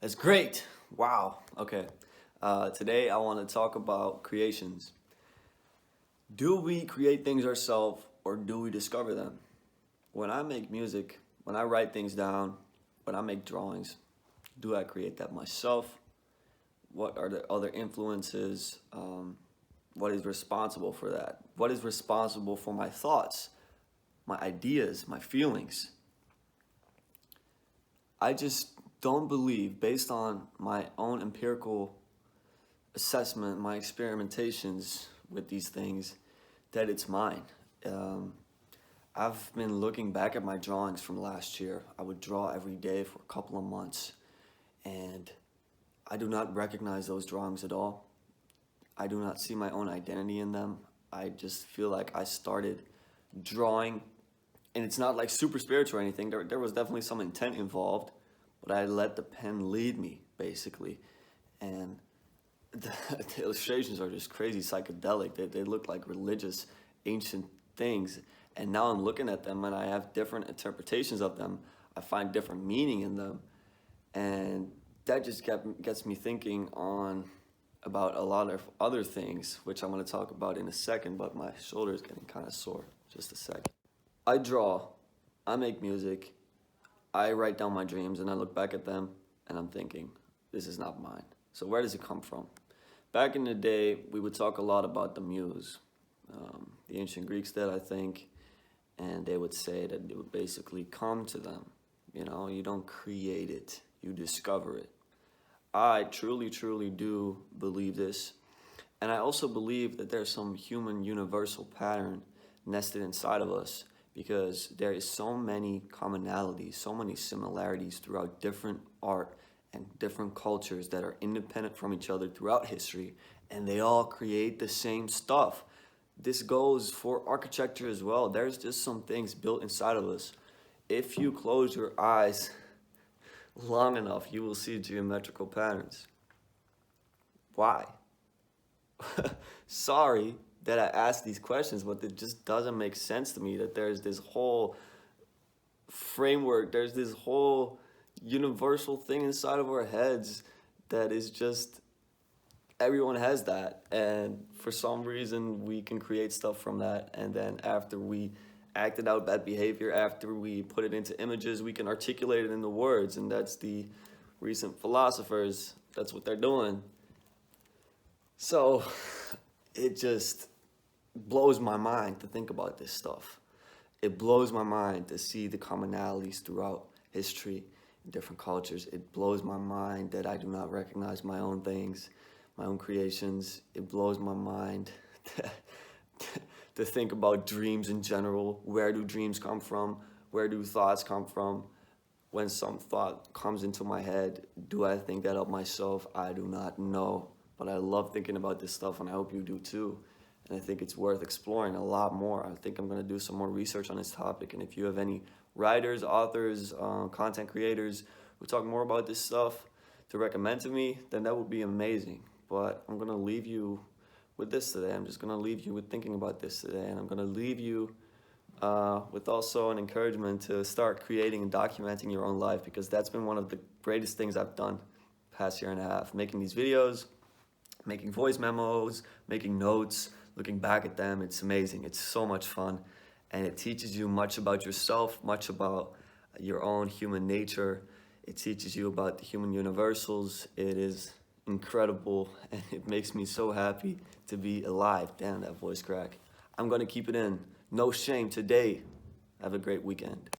That's great. Wow. Okay. Today I want to talk about creations. Do we create things ourselves or do we discover them? When I make music, when I write things down, when I make drawings, do I create that myself? What are the other influences? What is responsible for that? What is responsible for my thoughts, my ideas, my feelings? I just don't believe, based on my own empirical assessment, my experimentations with these things, that it's mine. Um, I've been looking back at my drawings from last year. I would draw every day for a couple of months, and I do not recognize those drawings at all. I do not see my own identity in them. I just feel like I started drawing, and it's not like super spiritual or anything. There was definitely some intent involved, but I let the pen lead me, basically. And the illustrations are just crazy psychedelic. They look like religious, ancient things. And now I'm looking at them and I have different interpretations of them. I find different meaning in them. And that just gets me thinking on about a lot of other things, which I'm going to talk about in a second, but my shoulder is getting kind of sore. Just a second. I draw, I make music, I write down my dreams, and I look back at them and I'm thinking, this is not mine. So where does it come from? Back in the day, we would talk a lot about the muse. The ancient Greeks did, I think, and they would say that it would basically come to them. You know, you don't create it, you discover it. I truly, truly do believe this. And I also believe that there's some human universal pattern nested inside of us because there is so many commonalities, so many similarities throughout different art and different cultures that are independent from each other throughout history, and they all create the same stuff. This goes for architecture as well. There's just some things built inside of us. If you close your eyes long enough, you will see geometrical patterns. Why? Sorry that I asked these questions, but it just doesn't make sense to me that there's this whole framework, there's this whole universal thing inside of our heads that is just, everyone has that, and for some reason we can create stuff from that, and then after we acted out bad behavior, after we put it into images, we can articulate it in the words, and that's the recent philosophers, that's what they're doing. So it just blows my mind to think about this stuff. It blows my mind to see the commonalities throughout history in different cultures. It blows my mind that I do not recognize my own things, my own creations. It blows my mind to think about dreams in general. Where do dreams come from? Where do thoughts come from? When some thought comes into my head, do I think that of myself? I do not know. But I love thinking about this stuff, and I hope you do too. And I think it's worth exploring a lot more. I think I'm going to do some more research on this topic. And if you have any writers, authors, content creators who talk more about this stuff to recommend to me, then that would be amazing. But I'm going to leave you with this today. I'm just going to leave you with thinking about this today. And I'm going to leave you with also an encouragement to start creating and documenting your own life, because that's been one of the greatest things I've done past year and a half. Making these videos, making voice memos, making notes, looking back at them. It's amazing. It's so much fun. And it teaches you much about yourself, much about your own human nature. It teaches you about the human universals. It is incredible, and it makes me so happy to be alive. Damn, that voice crack. I'm going to keep it in. No shame today. Have a great weekend.